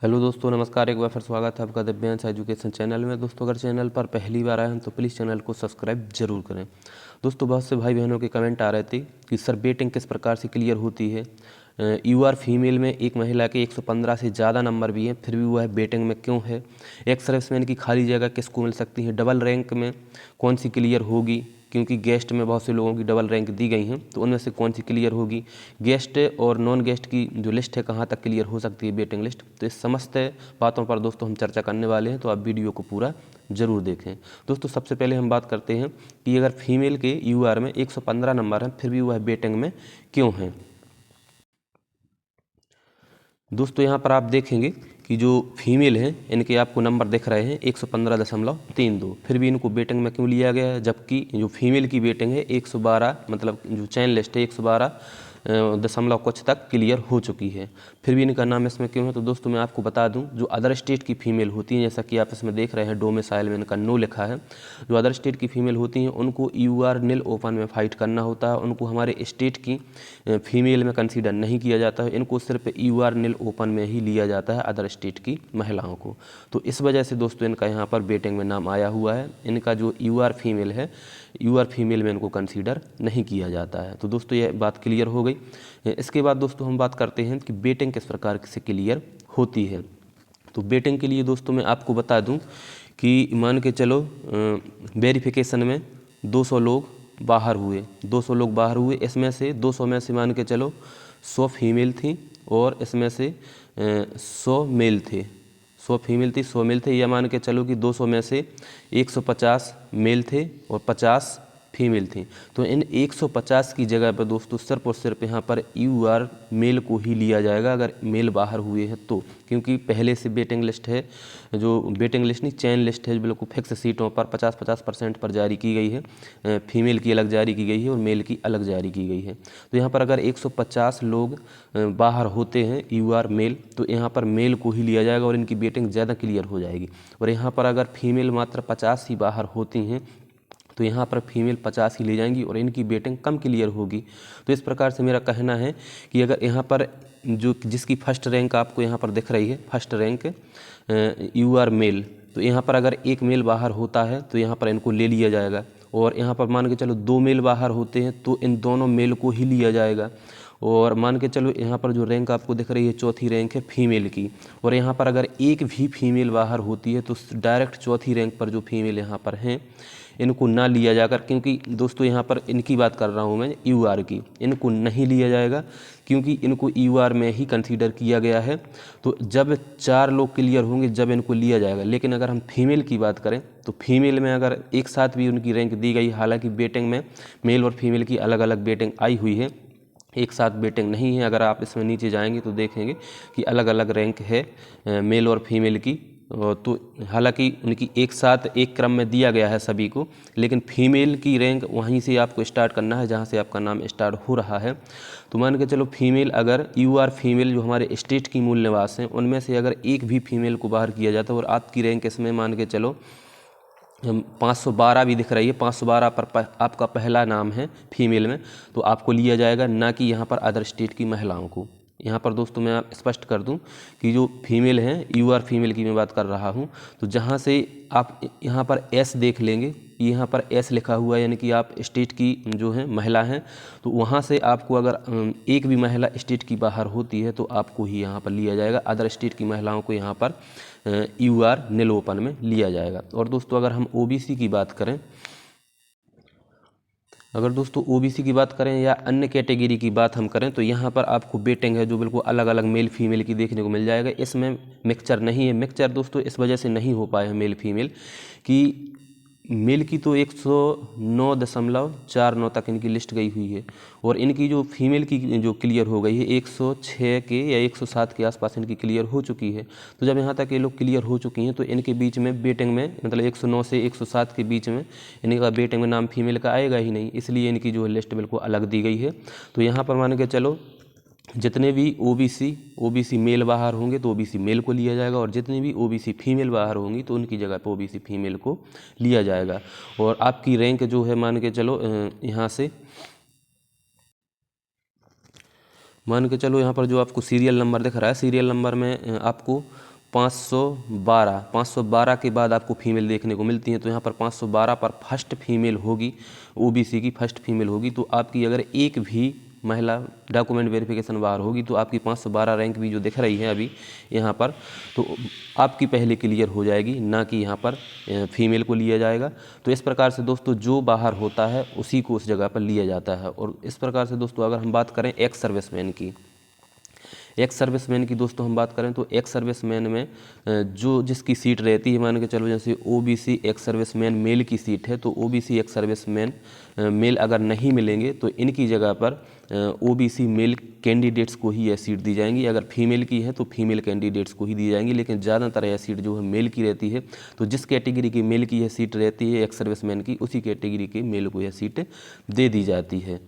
Hello दोस्तों, नमस्कार। एक बार फिर स्वागत है आपका दिव्यांश एजुकेशन चैनल में। दोस्तों, अगर चैनल पर पहली बार आए हैं तो प्लीज़ चैनल को सब्सक्राइब जरूर करें। दोस्तों, बहुत से भाई बहनों के कमेंट आ रहे थे कि सर बेटिंग किस प्रकार से क्लियर होती है। यूआर फीमेल में एक महिला के 115 से ज़्यादा नंबर भी हैं, फिर भी वह बेटिंग में क्यों है। एक्स सर्विसमैन की खाली जगह किसको मिल सकती है। डबल रैंक में कौन सी क्लियर होगी, क्योंकि गेस्ट में बहुत से लोगों की डबल रैंक दी गई हैं, तो उनमें से कौन सी क्लियर होगी। गेस्ट और नॉन गेस्ट की जो लिस्ट है कहाँ तक क्लियर हो सकती है बेटिंग लिस्ट। तो इस समस्त बातों पर दोस्तों हम चर्चा करने वाले हैं, तो आप वीडियो को पूरा जरूर देखें। दोस्तों, सबसे पहले हम बात करते हैं कि अगर फीमेल के यूआर में 115 नंबर हैं फिर भी वह बेटिंग में क्यों हैं। दोस्तों, यहाँ पर आप देखेंगे कि जो फीमेल हैं इनके आपको नंबर दिख रहे हैं 115.32, फिर भी इनको बेटिंग में क्यों लिया गया है, जबकि जो फीमेल की बेटिंग है 112, मतलब जो चैन लिस्ट है 112 दशमलव कुछ तक क्लियर हो चुकी है, फिर भी इनका नाम इसमें क्यों है। तो दोस्तों, मैं आपको बता दूं, जो अदर स्टेट की फीमेल होती हैं, जैसा कि आप इसमें देख रहे हैं डोमिसाइल में इनका नो लिखा है, जो अदर स्टेट की फीमेल होती हैं उनको यूआर नील ओपन में फाइट करना होता है, उनको हमारे स्टेट की फीमेल में कंसीडर नहीं किया जाता है, इनको सिर्फ यूआर नील ओपन में ही लिया जाता है अदर स्टेट की महिलाओं को। तो इस वजह से दोस्तों इनका यहाँ पर बेटिंग में नाम आया हुआ है। इनका जो यूआर फीमेल है, यूआर फीमेल में इनको कंसीडर नहीं किया जाता है। तो दोस्तों, ये बात क्लियर हो गई। इसके बाद दोस्तों हम बात करते हैं कि बेटिंग किस प्रकार से क्लियर होती है। तो बेटिंग के लिए दोस्तों मैं आपको बता दूं कि मान के चलो वेरिफिकेशन में 200 लोग बाहर हुए, 200 लोग बाहर हुए, इसमें से 200 में से मान के चलो 100 फीमेल थी और इसमें से 100 मेल थे, 100 फीमेल थी 100 मेल थे, या मान के चलो कि 200 में से 150 मेल थे और 50 फीमेल थी। तो इन 150 की जगह पर दोस्तों सिर्फ और सिर्फ यहाँ पर यूआर मेल को ही लिया जाएगा अगर मेल बाहर हुए हैं तो, क्योंकि पहले से वेटिंग लिस्ट है, जो वेटिंग लिस्ट नहीं चैन लिस्ट है, जो बिल्कुल फिक्स सीटों पर 50-50% पर जारी की गई है। फीमेल की अलग जारी की गई है और मेल की अलग जारी की गई है। तो यहाँ पर अगर 150 लोग बाहर होते हैं यूआर मेल, तो यहाँ पर मेल को ही लिया जाएगा और इनकी वेटिंग ज़्यादा क्लियर हो जाएगी। और यहाँ पर अगर फीमेल मात्र 50 ही बाहर होती हैं तो यहाँ पर फीमेल 50 ही ले जाएंगी और इनकी बेटिंग कम क्लियर होगी। तो इस प्रकार से मेरा कहना है कि अगर यहाँ पर जो जिसकी फर्स्ट रैंक आपको यहाँ पर दिख रही है, फर्स्ट रैंक यूआर मेल, तो यहाँ पर अगर एक मेल बाहर होता है तो यहाँ पर इनको ले लिया जाएगा। और यहाँ पर मान के चलो 2 मेल बाहर होते हैं तो इन दोनों मेल को ही लिया जाएगा। और मान के चलो यहाँ पर जो रैंक आपको दिख रही है चौथी रैंक है फीमेल की, और यहाँ पर अगर एक भी फीमेल बाहर होती है तो डायरेक्ट चौथी रैंक पर जो फीमेल यहाँ पर हैं इनको ना लिया जाकर, क्योंकि दोस्तों यहाँ पर इनकी बात कर रहा हूँ मैं यूआर की, इनको नहीं लिया जाएगा क्योंकि इनको यूआर में ही कंसीडर किया गया है। तो जब 4 लोग क्लियर होंगे जब इनको लिया जाएगा। लेकिन अगर हम फीमेल की बात करें तो फीमेल में अगर एक साथ भी उनकी रैंक दी गई, हालांकि बेटिंग में मेल और फीमेल की अलग अलग बेटिंग आई हुई है, एक साथ बेटिंग नहीं है। अगर आप इसमें नीचे जाएंगे तो देखेंगे कि अलग अलग रैंक है मेल और फीमेल की। तो हालांकि उनकी एक साथ एक क्रम में दिया गया है सभी को, लेकिन फीमेल की रैंक वहीं से आपको स्टार्ट करना है जहां से आपका नाम स्टार्ट हो रहा है। तो मान के चलो फीमेल, अगर यूआर फीमेल जो हमारे स्टेट की मूल निवास हैं उनमें से अगर एक भी फीमेल को बाहर किया जाता है और आपकी रैंक इसमें मान के चलो 512 भी दिख रही है, 512 पर आपका पहला नाम है फीमेल में, तो आपको लिया जाएगा, ना कि यहाँ पर अदर स्टेट की महिलाओं को। यहाँ पर दोस्तों मैं आप स्पष्ट कर दूं कि जो फीमेल हैं यूआर फीमेल की मैं बात कर रहा हूँ, तो जहाँ से आप यहाँ पर एस देख लेंगे, यहाँ पर एस लिखा हुआ है, यानी कि आप स्टेट की जो है महिला हैं, तो वहाँ से आपको अगर एक भी महिला स्टेट की बाहर होती है तो आपको ही यहाँ पर लिया जाएगा, अदर स्टेट की महिलाओं को यहाँ पर यूआर नील ओपन में लिया जाएगा। और दोस्तों अगर हम ओबीसी की बात करें, अगर दोस्तों ओबीसी की बात करें या अन्य कैटेगरी की बात हम करें, तो यहाँ पर आपको बेटिंग है जो बिल्कुल अलग अलग मेल फीमेल की देखने को मिल जाएगा। इसमें मिक्सचर नहीं है। मिक्सचर दोस्तों इस वजह से नहीं हो पाया है मेल फीमेल कि मेल की तो 109.49 तक इनकी लिस्ट गई हुई है, और इनकी जो फीमेल की जो क्लियर हो गई है 106 के या 107 के आसपास इनकी क्लियर हो चुकी है। तो जब यहाँ तक ये लोग क्लियर हो चुकी हैं तो इनके बीच में बेटिंग में, मतलब 109 से 107 के बीच में इनका बेटिंग में नाम फीमेल का आएगा ही नहीं, इसलिए इनकी जो लिस्ट बिल्कुल अलग दी गई है। तो यहाँ पर मान के चलो जितने भी ओबीसी मेल बाहर होंगे तो ओबीसी मेल को लिया जाएगा, और जितनी भी ओबीसी फीमेल बाहर होंगी तो उनकी जगह पर ओबीसी फीमेल को लिया जाएगा। और आपकी रैंक जो है मान के चलो यहाँ से मान के चलो यहाँ पर जो आपको सीरियल नंबर दिख रहा है, सीरियल नंबर में आपको 512 के बाद आपको फीमेल देखने को मिलती हैं। तो यहाँ पर 512 पर फर्स्ट फीमेल होगी, ओबीसी की फर्स्ट फीमेल होगी। तो आपकी अगर एक भी महिला डॉक्यूमेंट वेरिफिकेशन बाहर होगी तो आपकी 512 रैंक भी जो दिख रही है अभी यहाँ पर, तो आपकी पहले क्लियर हो जाएगी, ना कि यहाँ पर फीमेल को लिया जाएगा। तो इस प्रकार से दोस्तों जो बाहर होता है उसी को उस जगह पर लिया जाता है। और इस प्रकार से दोस्तों अगर हम बात करें एक्स सर्विसमैन की, एक्स सर्विसमैन की दोस्तों हम बात करें तो एक्स सर्विसमैन में जो जिसकी सीट रहती है, मान के चलो जैसे ओबीसी एक्स सर्विसमैन मेल की सीट है, तो ओबीसी एक्स सर्विसमैन मेल अगर नहीं मिलेंगे तो इनकी जगह पर ओबीसी मेल कैंडिडेट्स को ही यह सीट दी जाएंगी। अगर फीमेल की है तो फीमेल कैंडिडेट्स को ही दी जाएंगी, लेकिन ज़्यादातर यह सीट जो है मेल की रहती है। तो जिस कैटेगरी की मेल की यह सीट रहती है एक्स सर्विसमैन की, उसी कैटेगरी के मेल को यह सीट दे दी जाती है।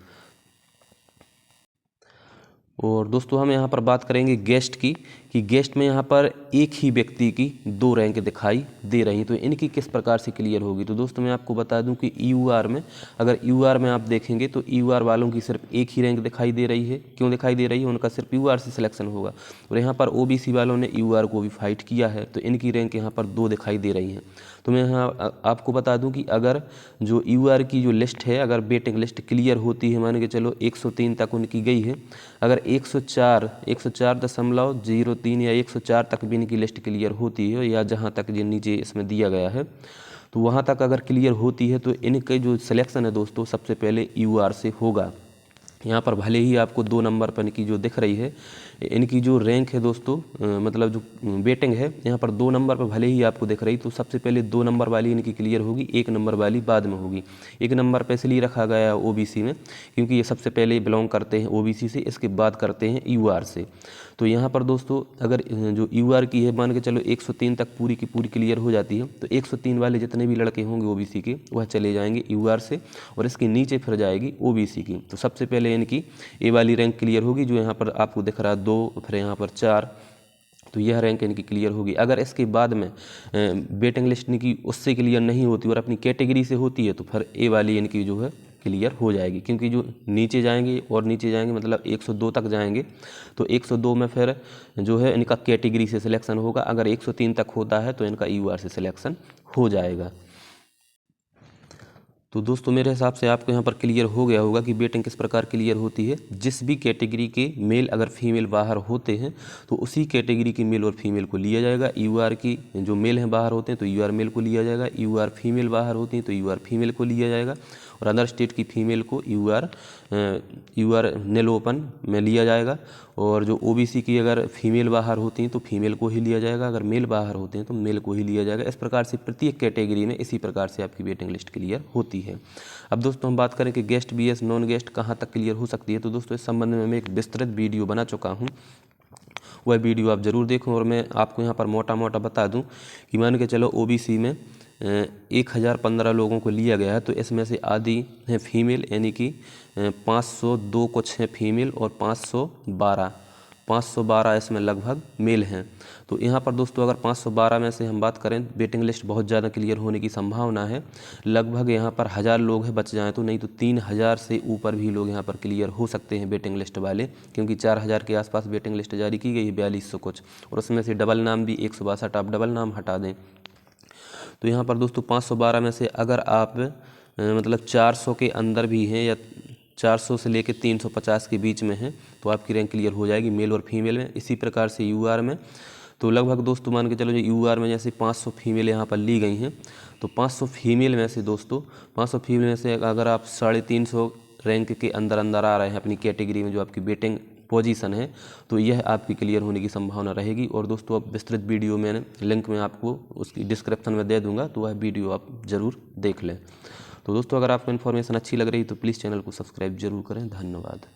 और दोस्तों हम यहाँ पर बात करेंगे गेस्ट की, कि गेस्ट में यहाँ पर एक ही व्यक्ति की 2 रैंक दिखाई दे रही, तो इनकी किस प्रकार से क्लियर होगी। तो दोस्तों मैं आपको बता दूं कि ईयूआर में, अगर ईयूआर में आप देखेंगे तो ईयूआर वालों की सिर्फ एक ही रैंक दिखाई दे रही है। क्यों दिखाई दे रही है? उनका सिर्फ ईयूआर से सिलेक्शन होगा। और यहाँ पर ओबीसी वालों ने ईयूआर को भी फाइट किया है, तो इनकी रैंक यहाँ पर 2 दिखाई दे रही हैं। तो मैं यहाँ आपको बता दूं कि अगर जो ईयूआर की जो लिस्ट है, अगर वेटिंग लिस्ट क्लियर होती है, मान के चलो 103 तक उनकी गई है, अगर 104.03 या 104 तक भी इनकी लिस्ट क्लियर होती है, या जहाँ तक जो नीचे इसमें दिया गया है, तो वहाँ तक अगर क्लियर होती है तो इनके जो सिलेक्शन है दोस्तों सबसे पहले ईयूआर से होगा। यहाँ पर भले ही आपको 2 नंबर पर इनकी जो दिख रही है, इनकी जो रैंक है दोस्तों, मतलब जो वेटिंग है यहाँ पर 2 नंबर पर भले ही आपको दिख रही, तो सबसे पहले 2 नंबर वाली इनकी क्लियर होगी, 1 नंबर वाली बाद में होगी। 1 नंबर पर इसलिए रखा गया है ओबीसी में क्योंकि ये सबसे पहले बिलोंग करते हैं ओबीसी से, इसके बाद करते हैं ईयूआर से। तो यहाँ पर दोस्तों अगर जो ईयूआर की है, मान के चलो 103 तक पूरी की पूरी क्लियर हो जाती है, तो 103 वाले जितने भी लड़के होंगे ओबीसी के वह चले जाएंगे ईयूआर से, और इसके नीचे फिर जाएगी ओबीसी की। तो सबसे पहले इनकी ए वाली रैंक क्लियर होगी, जो यहाँ पर आपको दिख रहा है 2, फिर यहाँ पर 4, तो यह रैंक इनकी क्लियर होगी। अगर इसके बाद में वेटिंग लिस्ट इनकी उससे क्लियर नहीं होती और अपनी कैटेगरी से होती है, तो फिर ए वाली इनकी जो है क्लियर हो जाएगी, क्योंकि जो नीचे जाएंगे और नीचे जाएंगे मतलब 102 तक जाएंगे, तो 102 में फिर जो है इनका कैटेगरी से सिलेक्शन होगा। अगर 103 तक होता है तो इनका ईयूआर से सिलेक्शन हो जाएगा। तो दोस्तों मेरे हिसाब से आपको यहाँ पर क्लियर हो गया होगा कि वेटिंग किस प्रकार क्लियर होती है। जिस भी कैटेगरी के मेल अगर फीमेल बाहर होते हैं तो उसी कैटेगरी के मेल और फीमेल को लिया जाएगा। ईयूआर की जो मेल हैं बाहर होते हैं तो ईयूआर मेल को लिया जाएगा, ईयूआर फीमेल बाहर होती हैं तो ईयूआर फीमेल को लिया जाएगा, और अदर स्टेट की फीमेल को ईयूआर नेल ओपन में लिया जाएगा। और जो ओबीसी की अगर फीमेल बाहर होती हैं तो फीमेल को ही लिया जाएगा, अगर मेल बाहर होते हैं तो मेल को ही लिया जाएगा। इस प्रकार से प्रत्येक कैटेगरी में इसी प्रकार से आपकी वेटिंग लिस्ट क्लियर होती है। अब दोस्तों हम बात करें कि गेस्ट बीएस नॉन गेस्ट कहाँ तक क्लियर हो सकती है, तो दोस्तों इस संबंध में मैं एक विस्तृत वीडियो बना चुका हूँ, वह वीडियो आप ज़रूर देखें। और मैं आपको यहाँ पर मोटा मोटा बता दूँ कि मान के चलो ओबीसी में 1015 लोगों को लिया गया है, तो इसमें से आधी हैं फीमेल, यानी कि 502 कुछ हैं फीमेल और 512 इसमें लगभग मेल हैं। तो यहाँ पर दोस्तों अगर 512 में से हम बात करें, वेटिंग लिस्ट बहुत ज़्यादा क्लियर होने की संभावना है। लगभग यहाँ पर 1000 लोग हैं बच जाएँ तो, नहीं तो 3000 से ऊपर भी लोग यहाँ पर क्लियर हो सकते हैं वेटिंग लिस्ट वाले, क्योंकि 4000 के आसपास वेटिंग लिस्ट जारी की गई है, 4200 कुछ, और उसमें से डबल नाम भी 162, आप डबल नाम हटा दें। तो यहाँ पर दोस्तों 512 में से अगर आप मतलब 400 के अंदर भी हैं, या 400 से लेकर 350 के बीच में हैं, तो आपकी रैंक क्लियर हो जाएगी मेल और फीमेल में। इसी प्रकार से यूआर में तो लगभग दोस्तों मान के चलो जो यूआर में जैसे 500 फीमेल यहाँ पर ली गई हैं, तो 500 फीमेल में से दोस्तों 500 फीमेल में से अगर आप 350 रैंक के अंदर आ रहे हैं अपनी कैटेगरी में, जो आपकी वेटिंग पोजीशन है, तो यह आपकी क्लियर होने की संभावना रहेगी। और दोस्तों अब विस्तृत वीडियो मैंने लिंक में आपको उसकी डिस्क्रिप्शन में दे दूंगा, तो वह वीडियो आप ज़रूर देख लें। तो दोस्तों अगर आपको इन्फॉर्मेशन अच्छी लग रही तो प्लीज़ चैनल को सब्सक्राइब जरूर करें। धन्यवाद।